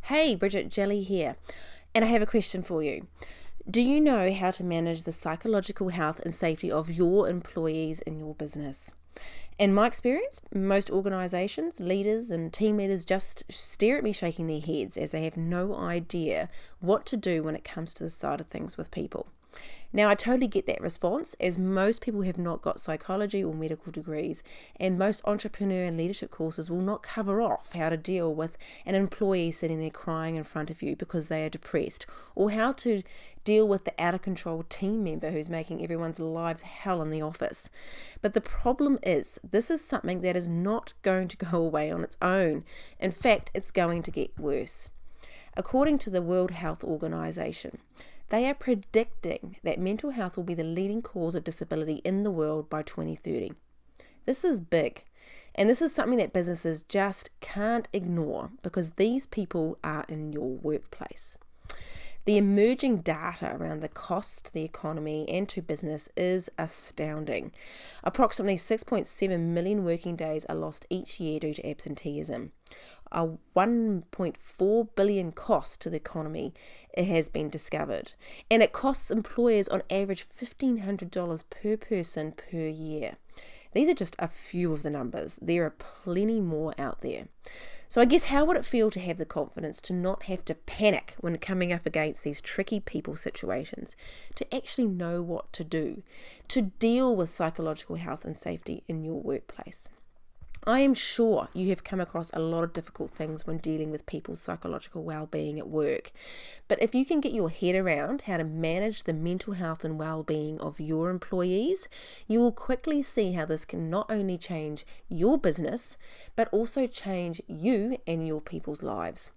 Hey, Bridget Jelly here, and I have a question for you. Do you know how to manage the psychological health and safety of your employees in your business? In my experience, most organisations, leaders, and team leaders just stare at me shaking their heads as they have no idea what to do when it comes to this side of things with people. Now, I totally get that response, as most people have not got psychology or medical degrees, and most entrepreneur and leadership courses will not cover off how to deal with an employee sitting there crying in front of you because they are depressed, or how to deal with the out of control team member who's making everyone's lives hell in the office. But the problem is, this is something that is not going to go away on its own. In fact, it's going to get worse. According to the World Health Organization, they are predicting that mental health will be the leading cause of disability in the world by 2030. This is big, and this is something that businesses just can't ignore because these people are in your workplace. The emerging data around the cost to the economy and to business is astounding. Approximately 6.7 million working days are lost each year due to absenteeism. A 1.4 billion cost to the economy has been discovered, and it costs employers on average $1,500 per person per year. These are just a few of the numbers. There are plenty more out there. So I guess how would it feel to have the confidence to not have to panic when coming up against these tricky people situations, to actually know what to do, to deal with psychological health and safety in your workplace? I am sure you have come across a lot of difficult things when dealing with people's psychological well-being at work. But if you can get your head around how to manage the mental health and well-being of your employees, you will quickly see how this can not only change your business, but also change you and your people's lives.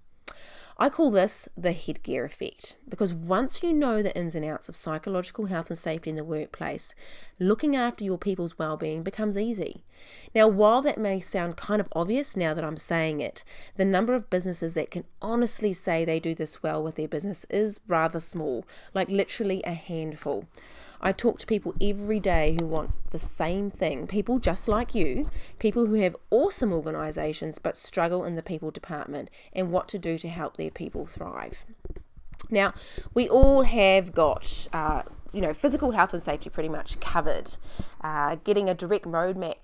I call this the headgear effect, because once you know the ins and outs of psychological health and safety in the workplace, looking after your people's well-being becomes easy. Now, while that may sound kind of obvious now that I'm saying it, the number of businesses that can honestly say they do this well with their business is rather small, like literally a handful. I talk to people every day who want the same thing, people just like you, people who have awesome organisations but struggle in the people department and what to do to help their people thrive. Now, we all have got physical health and safety pretty much covered. Getting a direct roadmap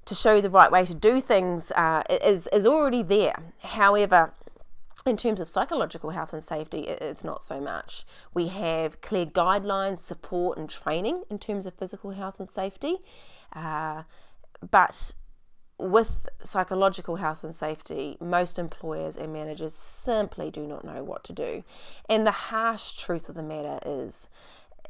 to show you the right way to do things is already there. However, in terms of psychological health and safety, it's not so much. We have clear guidelines, support and training in terms of physical health and safety. But with psychological health and safety, most employers and managers simply do not know what to do. And the harsh truth of the matter is,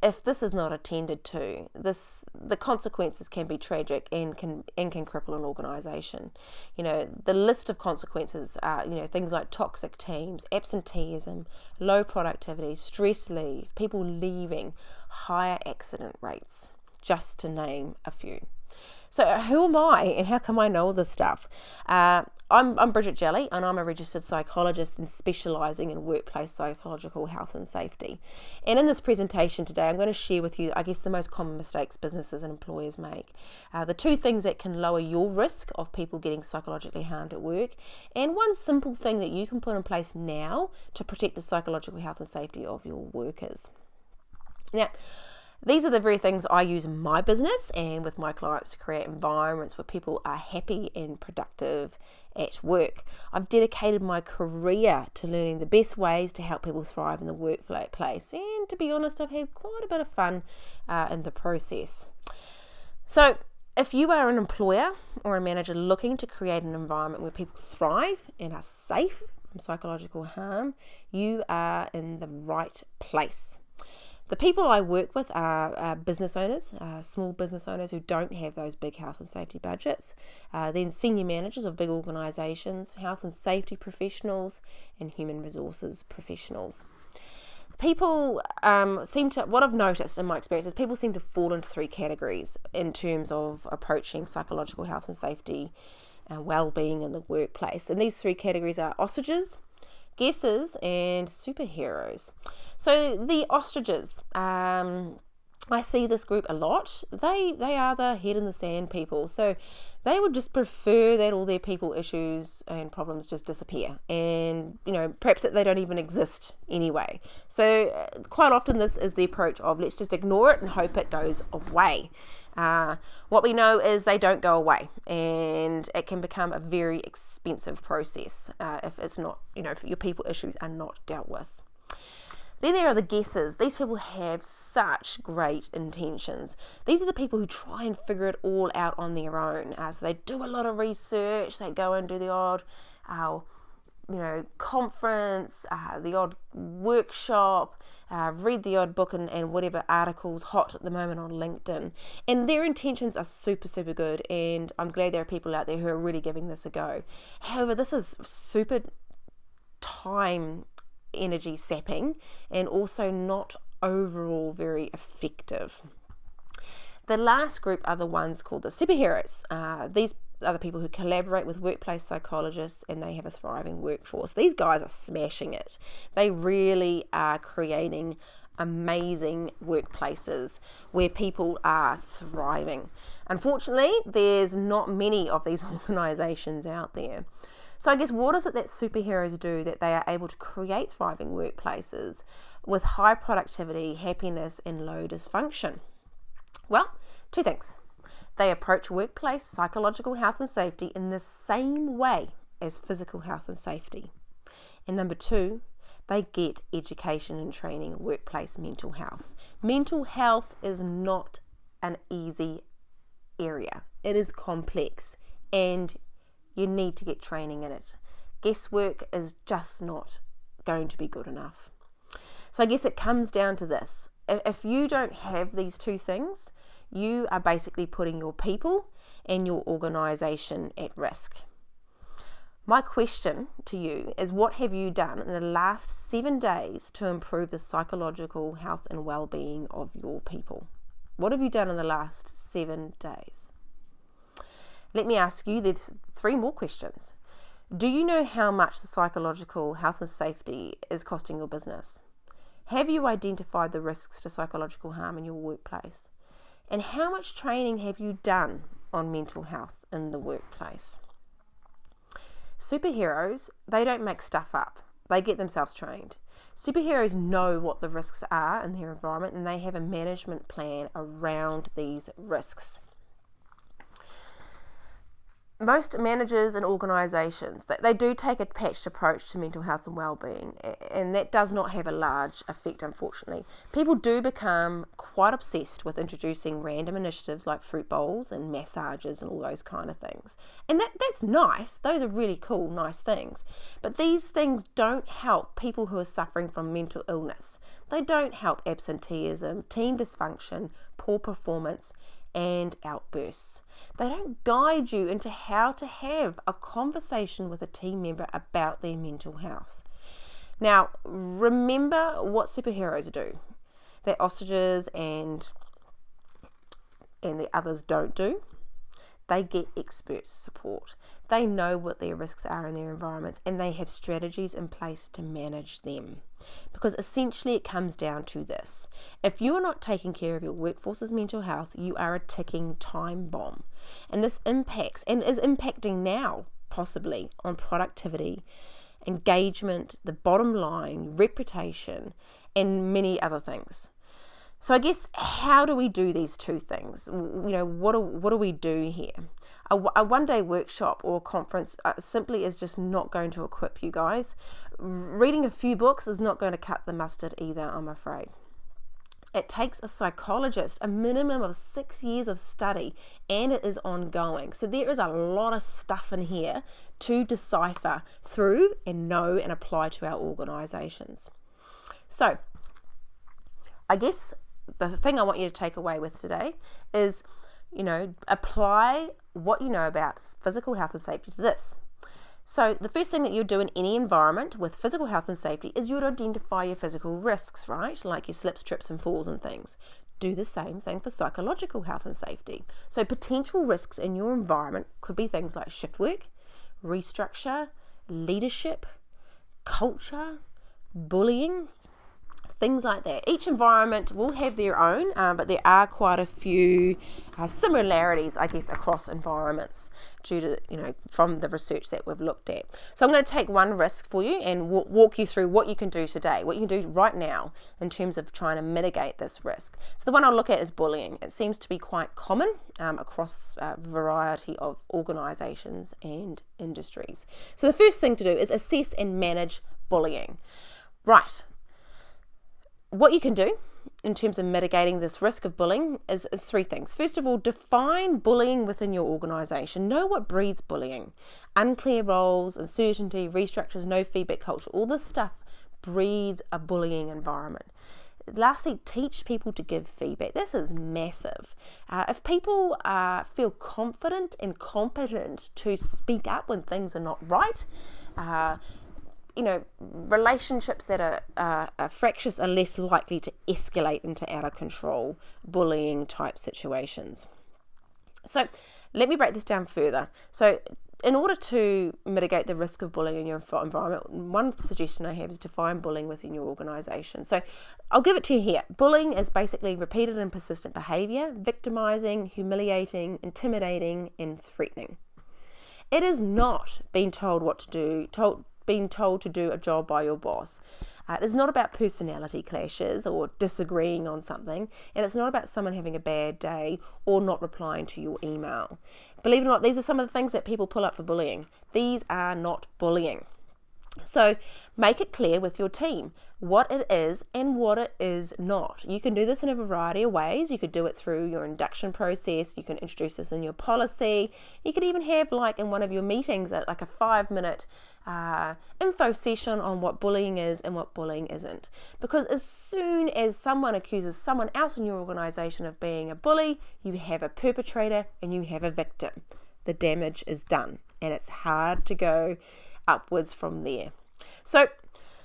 if this is not attended to, the consequences can be tragic and can cripple an organisation. The list of consequences are, things like toxic teams, absenteeism, low productivity, stress leave, people leaving, higher accident rates, just to name a few. So who am I and how come I know all this stuff? I'm Bridget Jelly, and I'm a registered psychologist and specialising in workplace psychological health and safety. And in this presentation today, I'm going to share with you, I guess, the most common mistakes businesses and employers make. The two things that can lower your risk of people getting psychologically harmed at work, and one simple thing that you can put in place now to protect the psychological health and safety of your workers. Now, these are the very things I use in my business and with my clients to create environments where people are happy and productive at work. I've dedicated my career to learning the best ways to help people thrive in the workplace, and to be honest, I've had quite a bit of fun in the process. So if you are an employer or a manager looking to create an environment where people thrive and are safe from psychological harm, you are in the right place. The people I work with are business owners, small business owners who don't have those big health and safety budgets, then senior managers of big organisations, health and safety professionals, and human resources professionals. People what I've noticed in my experience is people seem to fall into three categories in terms of approaching psychological health and safety and well-being in the workplace. And these three categories are ostriches, guesses, and superheroes. So the ostriches, I see this group a lot. They are the head in the sand people. So they would just prefer that all their people issues and problems just disappear, and perhaps that they don't even exist anyway. So quite often this is the approach of let's just ignore it and hope it goes away. What we know is they don't go away, and it can become a very expensive process if it's not, if your people issues are not dealt with. Then there are the guessers. These people have such great intentions. These are the people who try and figure it all out on their own. So they do a lot of research. They go and do the odd, conference, the odd workshop, read the odd book and whatever articles hot at the moment on LinkedIn. And their intentions are super, super good. And I'm glad there are people out there who are really giving this a go. However, this is super time energy sapping and also not overall very effective. The last group are the ones called the superheroes. These are the people who collaborate with workplace psychologists, and they have a thriving workforce. These guys are smashing it. They really are creating amazing workplaces where people are thriving. Unfortunately, there's not many of these organizations out there. So I guess what is it that superheroes do that they are able to create thriving workplaces with high productivity, happiness, and low dysfunction? Well, two things. They approach workplace psychological health and safety in the same way as physical health and safety. And number two, they get education and training in workplace mental health. Mental health is not an easy area. It is complex, and you need to get training in it. Guesswork is just not going to be good enough. So I guess it comes down to this. If you don't have these two things, you are basically putting your people and your organization at risk. My question to you is, what have you done in the last 7 days to improve the psychological health and well-being of your people? What have you done in the last 7 days? Let me ask you, there's 3 more questions. Do you know how much the psychological health and safety is costing your business? Have you identified the risks to psychological harm in your workplace? And how much training have you done on mental health in the workplace? Superheroes, they don't make stuff up. They get themselves trained. Superheroes know what the risks are in their environment, and they have a management plan around these risks. Most managers and organisations, they do take a patched approach to mental health and well-being, and that does not have a large effect, unfortunately. People do become quite obsessed with introducing random initiatives like fruit bowls and massages and all those kind of things. And that's nice. Those are really cool, nice things. But these things don't help people who are suffering from mental illness. They don't help absenteeism, team dysfunction, poor performance, and outbursts. They don't guide you into how to have a conversation with a team member about their mental health. Now, remember what superheroes do, that ostriches and the others don't do. They get expert support. They know what their risks are in their environments, and they have strategies in place to manage them. Because essentially it comes down to this. If you are not taking care of your workforce's mental health, you are a ticking time bomb. And this impacts, and is impacting now, possibly, on productivity, engagement, the bottom line, reputation, and many other things. So I guess, how do we do these two things? What do we do here? A one-day workshop or conference simply is just not going to equip you guys. Reading a few books is not going to cut the mustard either, I'm afraid. It takes a psychologist a minimum of 6 years of study, and it is ongoing. So there is a lot of stuff in here to decipher through and know and apply to our organisations. So I guess the thing I want you to take away with today is, apply what you know about physical health and safety to this. So the first thing that you do in any environment with physical health and safety is you would identify your physical risks, right? Like your slips, trips and falls and things. Do the same thing for psychological health and safety. So potential risks in your environment could be things like shift work, restructure, leadership, culture, bullying, things like that. Each environment will have their own, but there are quite a few similarities, I guess, across environments due to, from the research that we've looked at. So I'm going to take one risk for you and walk you through what you can do today, what you can do right now in terms of trying to mitigate this risk. So the one I'll look at is bullying. It seems to be quite common across a variety of organisations and industries. So the first thing to do is assess and manage bullying. Right. What you can do in terms of mitigating this risk of bullying is three things. First of all, define bullying within your organisation. Know what breeds bullying. Unclear roles, uncertainty, restructures, no feedback culture, all this stuff breeds a bullying environment. Lastly, teach people to give feedback. This is massive. If people feel confident and competent to speak up when things are not right, relationships that are fractious are less likely to escalate into out of control bullying type situations. So let me break this down further. So in order to mitigate the risk of bullying in your environment, one suggestion I have is define bullying within your organisation. So I'll give it to you here. Bullying is basically repeated and persistent behaviour, victimising, humiliating, intimidating and threatening. It is not being told what to do, being told to do a job by your boss. It is not about personality clashes or disagreeing on something, and it's not about someone having a bad day or not replying to your email. Believe it or not, these are some of the things that people pull up for bullying. These are not bullying. So make it clear with your team what it is and what it is not. You can do this in a variety of ways. You could do it through your induction process. You can introduce this in your policy. You could even have, like in one of your meetings, like a 5-minute info session on what bullying is and what bullying isn't. Because as soon as someone accuses someone else in your organisation of being a bully, you have a perpetrator and you have a victim. The damage is done, and it's hard to go upwards from there. So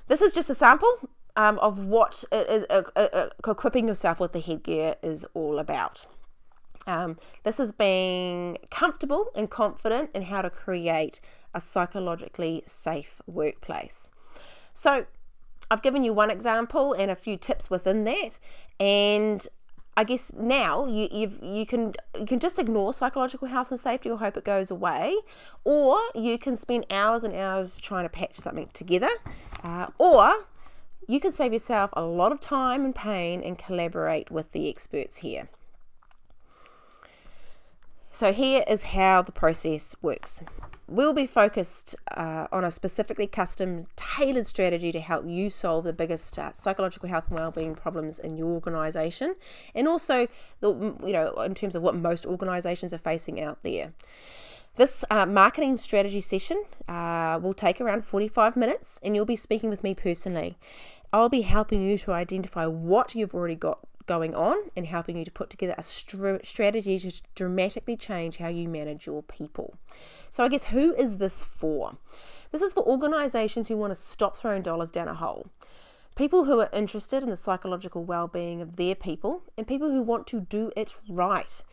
this is just a sample of what it is equipping yourself with the headgear is all about. This is being comfortable and confident in how to create a psychologically safe workplace. So I've given you one example and a few tips within that, and I guess now you can just ignore psychological health and safety or hope it goes away, or you can spend hours and hours trying to patch something together, or you can save yourself a lot of time and pain and collaborate with the experts here. So here is how the process works. We'll be focused on a specifically custom tailored strategy to help you solve the biggest psychological health and wellbeing problems in your organisation, and also in terms of what most organisations are facing out there. This marketing strategy session will take around 45 minutes, and you'll be speaking with me personally. I'll be helping you to identify what you've already got going on and helping you to put together a strategy to dramatically change how you manage your people. So I guess who is this for? This is for organisations who want to stop throwing dollars down a hole. People who are interested in the psychological well-being of their people, and people who want to do it right.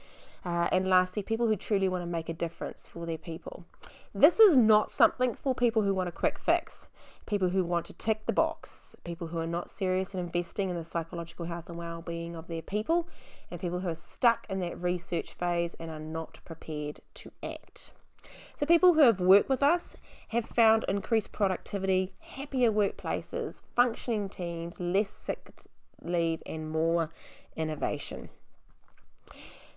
And lastly, people who truly want to make a difference for their people. This is not something for people who want a quick fix, people who want to tick the box, people who are not serious in investing in the psychological health and well-being of their people, and people who are stuck in that research phase and are not prepared to act. So people who have worked with us have found increased productivity, happier workplaces, functioning teams, less sick leave, and more innovation.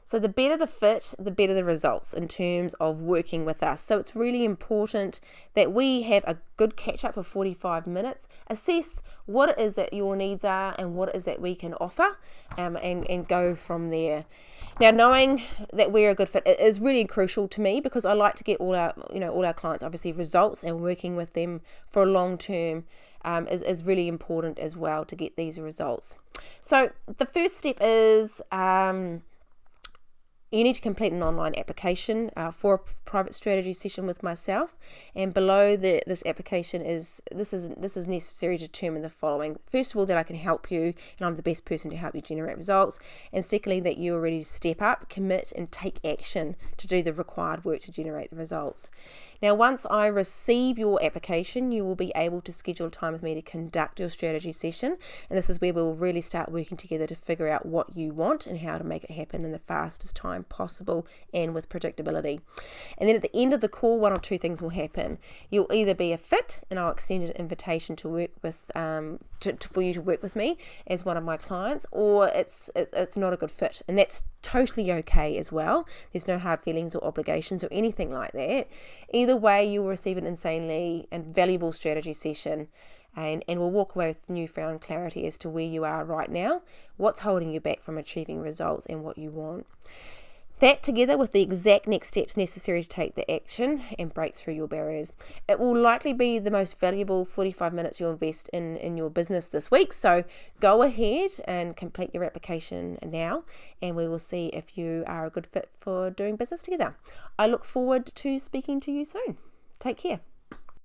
So the better the fit, the better the results in terms of working with us. So it's really important that we have a good catch up for 45 minutes, assess what it is that your needs are and what it is that we can offer, and go from there. Now, knowing that we're a good fit is really crucial to me, because I like to get all our clients obviously results, and working with them for a long term is really important as well to get these results. So the first step is you need to complete an online application for a private strategy session with myself, and below this application is necessary to determine the following. First of all, that I can help you and I'm the best person to help you generate results, and secondly, that you're ready to step up, commit and take action to do the required work to generate the results. Now, once I receive your application, you will be able to schedule time with me to conduct your strategy session. And this is where we'll really start working together to figure out what you want and how to make it happen in the fastest time possible and with predictability. And then at the end of the call, one or two things will happen. You'll either be a fit, and I'll extend an invitation to work with, for you to work with me as one of my clients, or it's not a good fit, and that's totally okay as well. There's no hard feelings or obligations or anything like that. Either way, you will receive an insanely and valuable strategy session, and we'll walk away with newfound clarity as to where you are right now, what's holding you back from achieving results, and what you want. That, together with the exact next steps necessary to take the action and break through your barriers. It will likely be the most valuable 45 minutes you'll invest in your business this week. So go ahead and complete your application now, and we will see if you are a good fit for doing business together. I look forward to speaking to you soon. Take care.